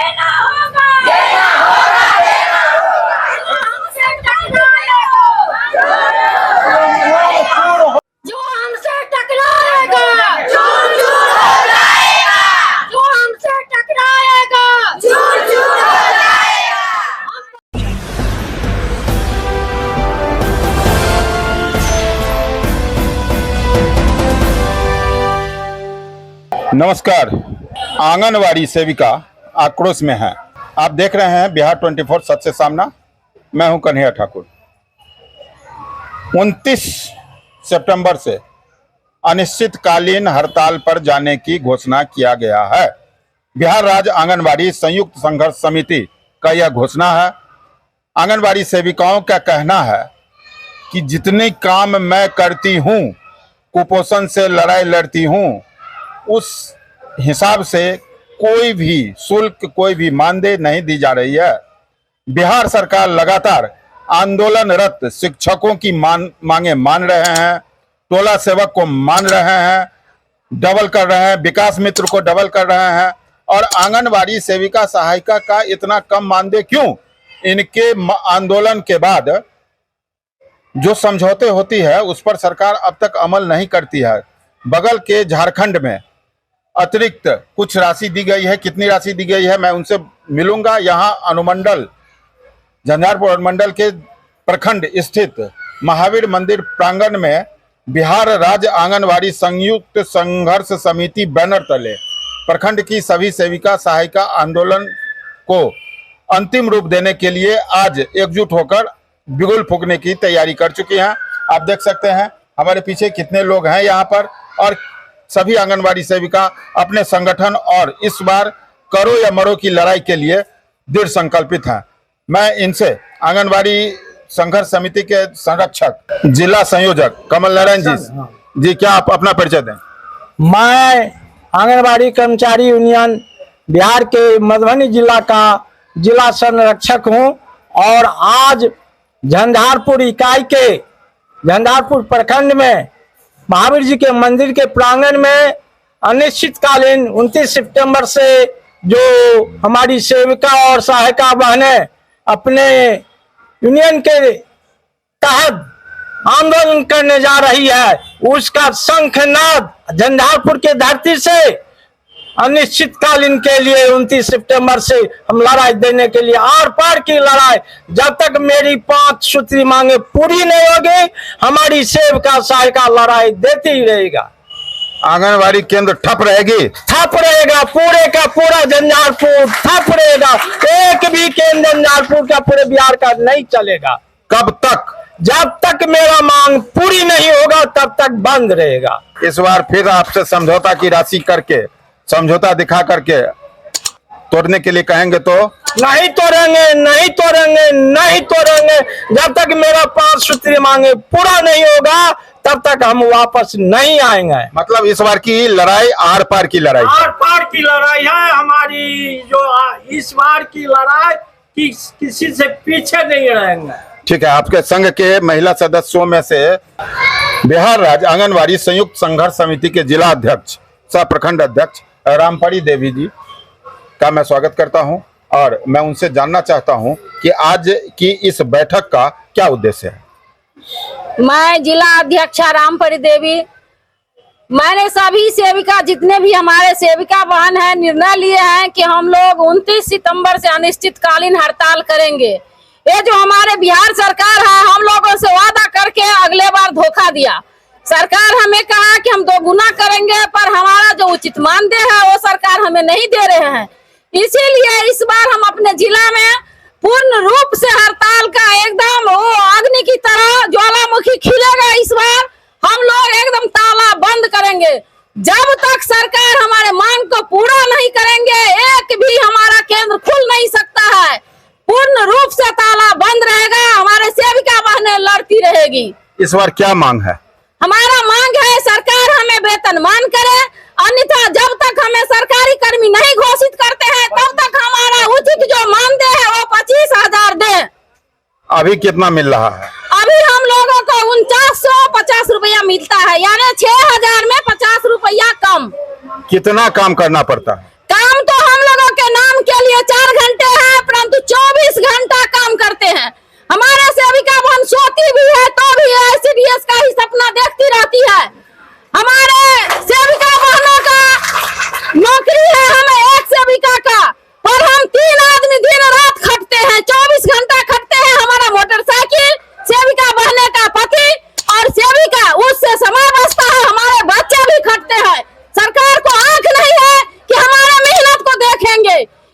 देना होगा, देना होगा, देना होगा। हमसे टकराएगा, जो हमसे टकराएगा चूर चूर हो जाएगा, जो हमसे टकराएगा चूर चूर हो जाएगा। नमस्कार। आंगनवाड़ी सेविका आक्रोश में है। आप देख रहे हैं बिहार 24 सच से सामना। मैं हूं कन्हैया ठाकुर। 29 सितंबर से अनिश्चितकालीन हड़ताल पर जाने की घोषणा किया गया है। बिहार राज्य आंगनवाड़ी संयुक्त संघर्ष समिति का यह घोषणा है। आंगनवाड़ी सेविकाओं का कहना है कि जितने काम मैं करती हूं, कुपोषण से लड़ाई लड़ती हूं, उस हिसाब से कोई भी शुल्क, कोई भी मानदेय नहीं दी जा रही है। बिहार सरकार लगातार आंदोलनरत शिक्षकों की मांगे मान रहे हैं, टोला सेवक को मान रहे हैं, डबल कर रहे हैं, विकास मित्र को डबल कर रहे हैं। और आंगनवाड़ी सेविका सहायिका का इतना कम मानदेय क्यों? इनके आंदोलन के बाद जो समझौते होती है उस पर सरकार अब तक अमल नहीं करती है। बगल के झारखंड में अतिरिक्त कुछ राशि दी गई है। कितनी राशि दी गई है मैं उनसे मिलूंगा। यहाँ अनुमंडल, झंझारपुर अनुमंडल के प्रखंड स्थित महावीर मंदिर प्रांगण में बिहार राज्य आंगनवाड़ी संयुक्त संघर्ष समिति बैनर तले प्रखंड की सभी सेविका सहायिका आंदोलन को अंतिम रूप देने के लिए आज एकजुट होकर बिगुल फूंकने की तैयारी कर चुकी हैं। आप देख सकते हैं हमारे पीछे कितने लोग हैं यहाँ पर, और सभी आंगनवाड़ी सेविका अपने संगठन और इस बार करो या मरो की लड़ाई के लिए दृढ़ संकल्पित हैं। मैं इनसे आंगनवाड़ी संघर्ष समिति के संरक्षक जिला संयोजक कमल नारायण जी, क्या आप अपना परिचय दें? मैं आंगनवाड़ी कर्मचारी यूनियन बिहार के मधुबनी जिला का जिला संरक्षक हूं और आज झंझारपुर इकाई के झंझारपुर प्रखंड में महावीर जी के मंदिर के प्रांगण में अनिश्चितकालीन 29 सितंबर से जो हमारी सेविका और सहायिका बहनें अपने यूनियन के तहत आंदोलन करने जा रही है, उसका शंखनाद झंझारपुर के धरती से अनिश्चितकालीन के लिए 29 सितंबर से हम लड़ाई देने के लिए आर पार की लड़ाई। जब तक मेरी 5 सूत्री मांगे पूरी नहीं होगी, हमारी सेविका सहायिका लड़ाई देती ही रहेगा। आंगनवाड़ी केंद्र ठप रहेगी, ठप रहेगा, पूरे का पूरा झंझारपुर ठप रहेगा। एक भी केंद्र झंझारपुर का पूरे बिहार का नहीं चलेगा। कब तक? जब तक मेरा मांग पूरी नहीं होगा तब तक बंद रहेगा। इस बार फिर आपसे समझौता की राशि करके, समझौता दिखा करके तोड़ने के लिए कहेंगे तो? नहीं तोड़ेंगे, नहीं तोड़ेंगे, नहीं तोड़ेंगे। जब तक मेरा 5 सूत्री मांगे पूरा नहीं होगा तब तक हम वापस नहीं आएंगे। मतलब इस बार की लड़ाई आर पार की लड़ाई, आर पार की लड़ाई है हमारी। जो इस बार की लड़ाई किसी से पीछे नहीं रहेंगे। ठीक है। आपके संघ के महिला सदस्यों में से बिहार राज्य आंगनवाड़ी संयुक्त संघर्ष समिति के जिला अध्यक्ष सह प्रखंड अध्यक्ष रामपरी देवी जी का मैं स्वागत करता हूं और मैं उनसे जानना चाहता हूं कि आज की इस बैठक का क्या उद्देश्य है। मैं जिला अध्यक्ष रामपरी देवी, मैंने सभी सेविका, जितने भी हमारे सेविका बहन हैं, निर्णय लिए हैं कि हम लोग 29 सितंबर से अनिश्चितकालीन हड़ताल करेंगे। ये जो हमारे बिहार सरकार है, हम लोगों से वादा करके अगले बार धोखा दिया। सरकार हमें कहा कि हम 2 गुना करेंगे, पर हमारा जो उचित मानदेय है वो सरकार हमें नहीं दे रहे हैं। इसीलिए इस बार हम अपने जिला में पूर्ण रूप से हड़ताल का एकदम वो अग्नि की तरह ज्वालामुखी खिलेगा। इस बार हम लोग एकदम ताला बंद करेंगे। जब तक सरकार हमारे मांग को पूरा नहीं करेंगे, एक भी हमारा केंद्र खुल नहीं सकता है। पूर्ण रूप से ताला बंद रहेगा, हमारे सेविका बहनें लड़ती रहेगी। इस बार क्या मांग है? हमारा मांग है सरकार हमें वेतनमान करे, अन्यथा जब तक हमें सरकारी कर्मी नहीं घोषित करते हैं तब तक हमारा उचित जो मानदेय है वो 25,000 दे। अभी कितना मिल रहा है? अभी हम लोगों को 4950 रुपया मिलता है, यानी 6000 में 50 रुपया कम। कितना काम करना पड़ता है? काम तो हम लोगों के नाम के लिए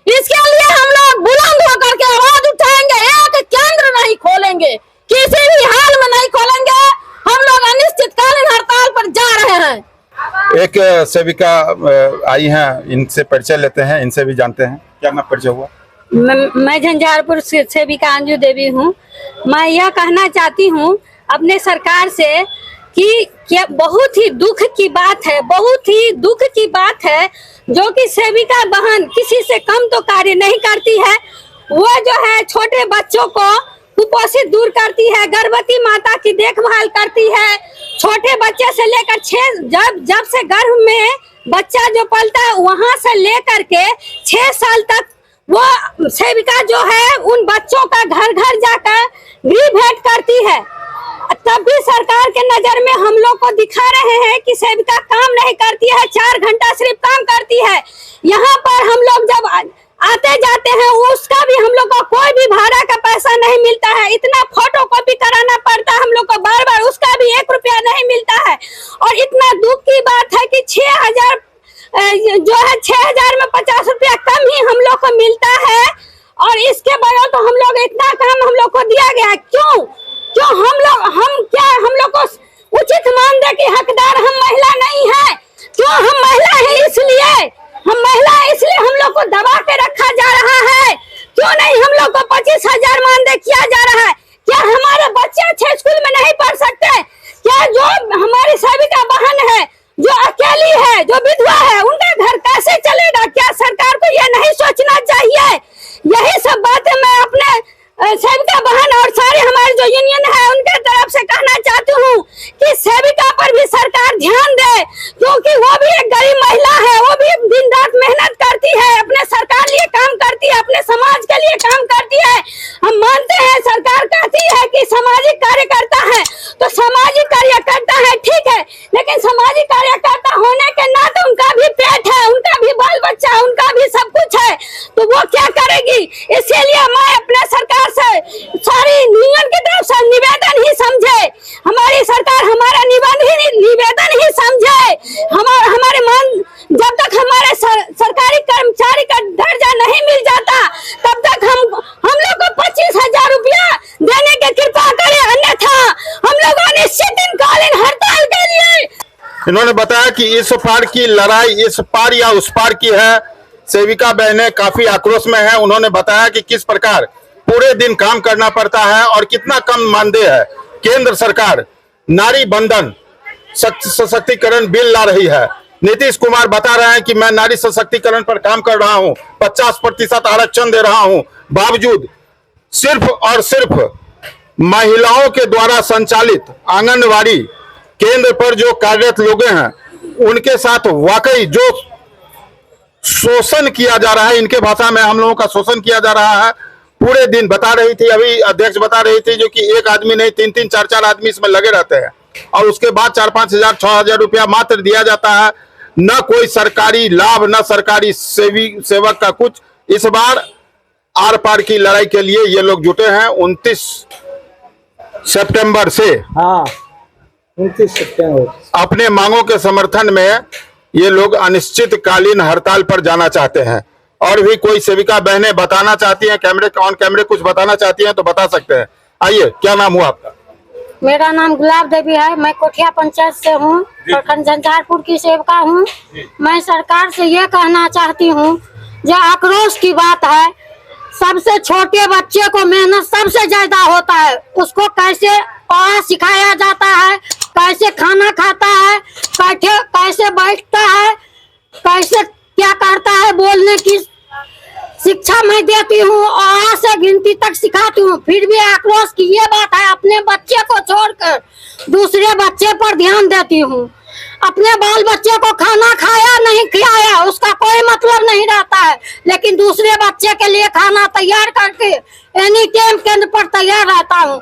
इसके लिए हम लोग बुलंद होकर के आवाज उठाएंगे। एक केंद्र नहीं खोलेंगे, किसी भी हाल में नहीं खोलेंगे। हम लोग अनिश्चितकालीन हड़ताल पर जा रहे हैं। एक सेविका आई हैं, इनसे परिचय लेते हैं, इनसे भी जानते हैं। क्या नाम, परिचय हुआ? मैं झंझारपुर से सेविका अंजू देवी हूँ। मैं यह कहना चाहती हूँ अपने सरकार से कि क्या बहुत ही दुख की बात है, बहुत ही दुख की बात है जो कि सेविका बहन किसी से कम तो कार्य नहीं करती है। वो जो है छोटे बच्चों को कुपोषित दूर करती है, गर्भवती माता की देखभाल करती है। छोटे बच्चे से लेकर जब से गर्भ में बच्चा जो पलता है वहां से लेकर के 6 साल तक वो सेविका जो है उन बच्चों का घर घर जाकर भी भेंट करती है। तब भी सरकार के नजर में हम लोग को दिखा रहे हैं कि सेविका काम नहीं करती है, 4 घंटा सिर्फ काम करती है। यहाँ पर हम लोग जब आते जाते हैं उसका भी हम लोग को कोई भी भाड़ा का पैसा नहीं मिलता है। इतना फोटो कॉपी कराना पड़ता है हम लोग को बार बार, उसका भी 1 रुपया नहीं मिलता है। और इतना दुख की बात है कि 6000 जो है 6000 में 50 रुपया कम ही हम लोग को मिलता है। और इसके बगैर तो हम लोग इतना काम हम लोग को दिया गया है। क्यों हम लोग को उचित मान दे कि हकदार हम महिला नहीं है? क्यों हम महिला है इसलिए हम लोग को दबा के रखा जा रहा है? क्यों नहीं हम लोग को 25,000 मानदेय किया जा रहा है? क्या हमारे बच्चे अच्छे स्कूल में नहीं पढ़ सकते? क्या जो हमारी सेविका बहन है, जो अकेली है, जो विधवा है, उनका घर कैसे चलेगा? क्या सरकार को यह नहीं सोचना चाहिए? यही सब बातें मैं अपने सेविका बहन और सारे हमारे जो यूनियन है उनके तरफ से कहना चाहती हूँ कि सेविका पर भी सरकार ध्यान दे, क्योंकि वो भी एक गरीब महिला है। वो भी दिन रात मेहनत करती है, अपने सरकार लिए काम करती है, अपने समाज के लिए काम करती है। हम मानते हैं सरकार कहती है कि सामाजिक कार्यकर्ता है, तो सामाजिक कार्यकर्ता है, ठीक है, लेकिन सामाजिक कार्यकर्ता होने के नाते उनका भी पेट है, उनका भी बाल बच्चा है, उनका भी सब कुछ है, तो वो क्या करेगी? इसीलिए मैं अपने सरकार से सारी यूनियन की तरफ से निवेदन ही समझे, हमारी सरकार हमारा निवेदन ही समझे। हमारे मन जब तक हमारे सरकारी कर्मचारी का दर्जा नहीं मिल जाता तब तक हम लोग को 25,000 रुपया देने की कृपा करें, अन्यथा हम लोग अनिश्चितकालीन हड़ताल के लिए। इन्होंने बताया कि इस पार की लड़ाई इस पार या उस पार की है। सेविका बहनें काफी आक्रोश में है। उन्होंने बताया कि किस प्रकार पूरे दिन काम करना पड़ता है और कितना कम मानदेय है। केंद्र सरकार नारी बंधन सशक्तिकरण बिल ला रही है। नीतीश कुमार बता रहे हैं कि मैं नारी सशक्तिकरण पर काम कर रहा हूं, 50% आरक्षण दे रहा हूं, बावजूद सिर्फ और सिर्फ महिलाओं के द्वारा संचालित आंगनवाड़ी केंद्र पर जो कार्यरत लोग हैं उनके साथ वाकई जो शोषण किया जा रहा है, इनके भाषा में हम लोगों का शोषण किया जा रहा है। पूरे दिन बता रही थी, अभी अध्यक्ष बता रही थी, जो कि एक आदमी नहीं 3-3, 4-4 आदमी इसमें लगे रहते हैं और उसके बाद 4-5 हजार 6 हजार रुपया मात्र दिया जाता है। न कोई सरकारी लाभ, न सरकारी सेवक का कुछ। इस बार आर पार की लड़ाई के लिए ये लोग जुटे हैं। 29 सितंबर से 29 सितंबर अपने मांगों के समर्थन में ये लोग अनिश्चितकालीन हड़ताल पर जाना चाहते हैं। और भी कोई सेविका बहनें बताना चाहती हैं, ऑन कैमरे कुछ बताना चाहती हैं तो बता सकते हैं। आइए, क्या नाम हुआ आपका? मेरा नाम गुलाब देवी है। मैं कोठिया पंचायत से हूँ, प्रखंड झंझारपुर की सेविका हूँ। मैं सरकार से ये कहना चाहती हूँ, जो आक्रोश की बात है, सबसे छोटे बच्चे को मेहनत सबसे ज्यादा होता है, उसको कैसे सिखाया जाता है, कैसे खाना खाता है, कैसे बैठता है, कैसे क्या करता है, बोलने की शिक्षा मैं देती हूँ और से गिनती तक सिखाती हूँ। फिर भी आक्रोश की ये बात है, अपने बच्चे को छोड़कर दूसरे बच्चे पर ध्यान देती हूँ। अपने बाल बच्चे को खाना खाया नहीं खिलाया उसका कोई मतलब नहीं रहता है, लेकिन दूसरे बच्चे के लिए खाना तैयार करके एनी टाइम केंद्र पर तैयार रहता हूँ।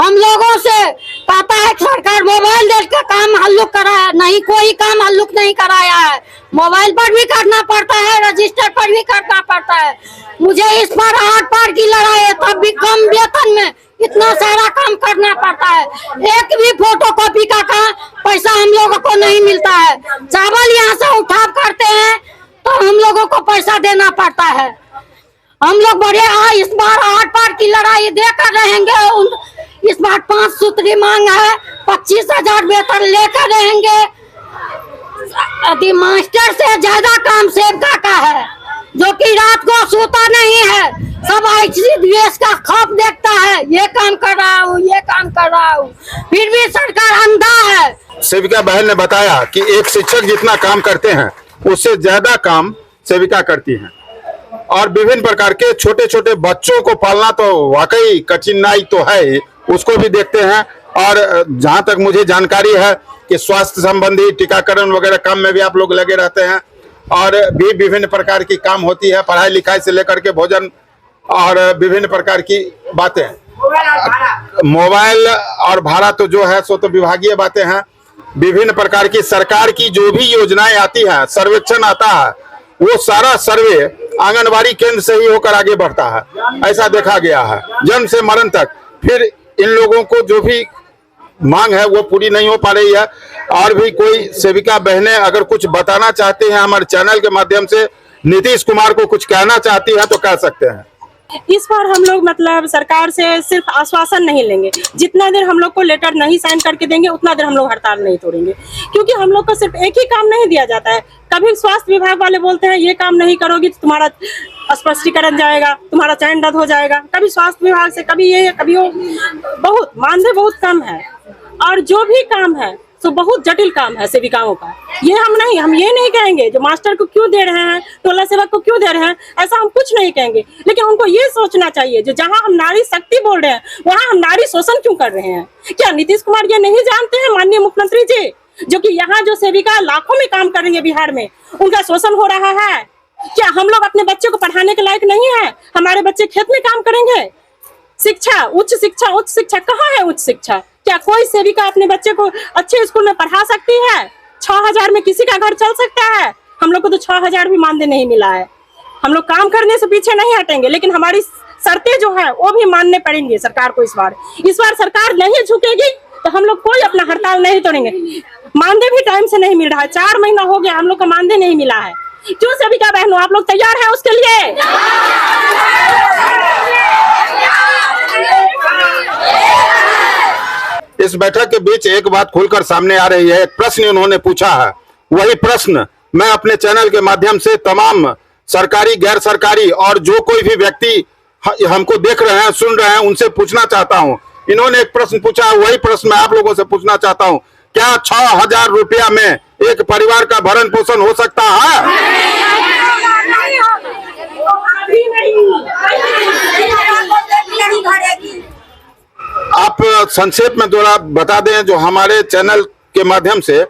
हम लोगों से कहता है कि सरकार मोबाइल देख के काम हल्लुक कराया, नहीं, कोई काम हल्लुक नहीं कराया है। मोबाइल पर भी करना पड़ता है, रजिस्टर पर भी करना पड़ता है। मुझे इस पर 8 पार की लड़ाई है, तब भी कम वेतन में इतना सारा काम करना पड़ता है। एक भी फोटो कॉपी का पैसा हम लोगों को नहीं मिलता है। चावल यहाँ से उठाव करते हैं तो हम लोगों को पैसा देना पड़ता है। हम लोग बड़े इस बार 8 पार की लड़ाई देकर रहेंगे। इस बार 5 सूत्री मांग है, 25,000 वेतन लेकर रहेंगे। अभी मास्टर से ज्यादा काम सेवका का है, जो कि रात को सोता नहीं है, सब ICDS का खौफ देखता है। ये काम कर रहा हूँ, ये काम कर रहा हूँ, फिर भी सरकार अंधा है। सेविका बहन ने बताया कि एक शिक्षक जितना काम करते हैं उससे ज्यादा काम सेविका करती हैं, और विभिन्न प्रकार के छोटे छोटे बच्चों को पालना तो वाकई कठिनाई तो है ही, उसको भी देखते हैं। और जहां तक मुझे जानकारी है कि स्वास्थ्य संबंधी टीकाकरण वगैरह काम में भी आप लोग लगे रहते हैं, और भी विभिन्न प्रकार की काम होती है, पढ़ाई लिखाई से लेकर के भोजन और विभिन्न प्रकार की बातें। मोबाइल और भाड़ा तो जो है सो तो विभागीय बातें हैं। विभिन्न प्रकार की सरकार की जो भी योजनाएं आती हैं, सर्वेक्षण आता है, वो सारा सर्वे आंगनबाड़ी केंद्र से ही होकर आगे बढ़ता है, ऐसा देखा गया है जन्म से मरण तक। फिर इन लोगों को जो भी मांग है वो पूरी नहीं हो पा रही है। और भी कोई सेविका बहनें अगर कुछ बताना चाहती हैं हमारे चैनल के माध्यम से, नीतीश कुमार को कुछ कहना चाहती है तो कह सकते हैं। इस बार हम लोग मतलब सरकार से सिर्फ आश्वासन नहीं लेंगे, जितना देर हम लोग को लेटर नहीं साइन करके देंगे उतना देर हम लोग हड़ताल नहीं तोड़ेंगे। क्योंकि हम लोग को सिर्फ एक ही काम नहीं दिया जाता है। कभी स्वास्थ्य विभाग वाले बोलते हैं ये काम नहीं करोगी तो तुम्हारा स्पष्टीकरण जाएगा, तुम्हारा चयन रद्द हो जाएगा। कभी स्वास्थ्य विभाग से कभी ये कभी वो, बहुत मानदेय बहुत कम है, और जो भी काम है तो बहुत जटिल काम है सेविकाओं का। ये हम ये नहीं कहेंगे जो मास्टर को क्यों दे रहे हैं, टोला सेवक को क्यों दे रहे हैं, ऐसा हम कुछ नहीं कहेंगे। लेकिन उनको ये सोचना चाहिए जो जहां हम नारी शक्ति बोल रहे हैं वहां हम नारी शोषण क्यों कर रहे हैं। क्या नीतीश कुमार ये नहीं जानते हैं, माननीय मुख्यमंत्री जी, जो कि यहाँ जो सेविका लाखों में काम कर रही है बिहार में, उनका शोषण हो रहा है। क्या हम लोग अपने बच्चे को पढ़ाने के लायक नहीं है? हमारे बच्चे खेत में काम करेंगे? शिक्षा, उच्च शिक्षा कहाँ है? उच्च शिक्षा क्या कोई सेविका अपने बच्चे को अच्छे स्कूल में पढ़ा सकती है? 6,000 में किसी का घर चल सकता है? हम लोग को तो 6,000 भी मानदेय नहीं मिला है। हम लोग काम करने से पीछे नहीं हटेंगे, लेकिन हमारी शर्तें जो है वो भी मानने पड़ेंगे सरकार को। इस बार सरकार नहीं झुकेगी तो हम लोग कोई अपना हड़ताल नहीं तोड़ेंगे। मानदेय भी टाइम से नहीं मिल रहा है, 4 महीना हो गया हम लोग का मानदेय नहीं मिला है। क्यों सेविका बहनों, आप लोग तैयार है उसके लिए? इस बैठक के बीच एक बात खुलकर सामने आ रही है। एक प्रश्न उन्होंने पूछा है, वही प्रश्न मैं अपने चैनल के माध्यम से तमाम सरकारी, गैर सरकारी और जो कोई भी व्यक्ति हमको देख रहे हैं, सुन रहे हैं, उनसे पूछना चाहता हूं। इन्होंने एक प्रश्न पूछा है, वही प्रश्न मैं आप लोगों से पूछना चाहता हूं। क्या 6,000 रुपया में एक परिवार का भरण पोषण हो सकता है? आप संक्षेप में थोड़ा बता दें, जो हमारे चैनल के माध्यम से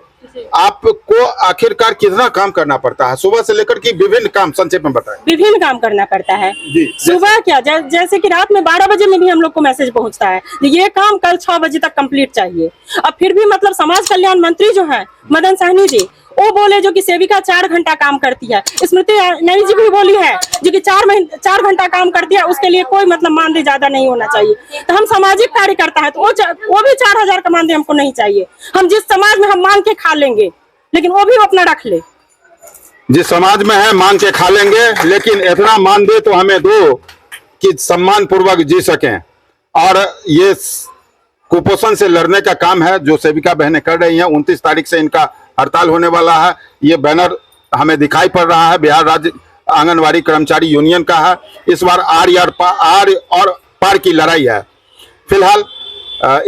आपको आखिरकार कितना काम करना पड़ता है, सुबह से लेकर के विभिन्न काम संक्षेप में बताएं। विभिन्न काम करना पड़ता है जी। सुबह क्या जैसे कि रात में 12 बजे में भी हम लोग को मैसेज पहुंचता है ये काम कल 6 बजे तक कंप्लीट चाहिए। अब फिर भी मतलब समाज कल्याण मंत्री जो है मदन सहनी जी, वो बोले जो कि सेविका 4 घंटा काम करती है। स्मृति ईरानी जी भी बोली है जो कि 4 घंटा काम करती है, उसके लिए कोई मतलब मानदेय ज्यादा नहीं होना चाहिए। तो हम सामाजिक कार्यकर्ता है तो वो भी 4,000 का मानदेय हमको नहीं चाहिए। हम जिस समाज में हम मांग के खा लेंगे, लेकिन वो भी अपना रख ले। जिस समाज में है मांग के खा लेंगे, लेकिन इतना मानदेय तो हमें दो कि सम्मान पूर्वक जी सकें। और ये कुपोषण से लड़ने का काम है जो सेविका बहनें कर रही हैं। 29 तारीख से इनका हड़ताल होने वाला है। ये बैनर हमें दिखाई पड़ रहा है, बिहार राज्य आंगनवाड़ी कर्मचारी यूनियन का है। इस बार आर और पार की लड़ाई है। फिलहाल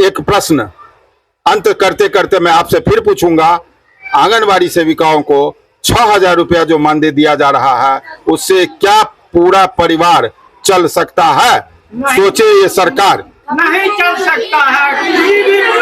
एक प्रश्न अंत करते करते मैं आपसे फिर पूछूंगा, आंगनवाड़ी सेविकाओं को 6,000 रुपया जो मानदेय दिया जा रहा है, उससे क्या पूरा परिवार चल सकता है? सोचे ये सरकार। नहीं चल सकता है।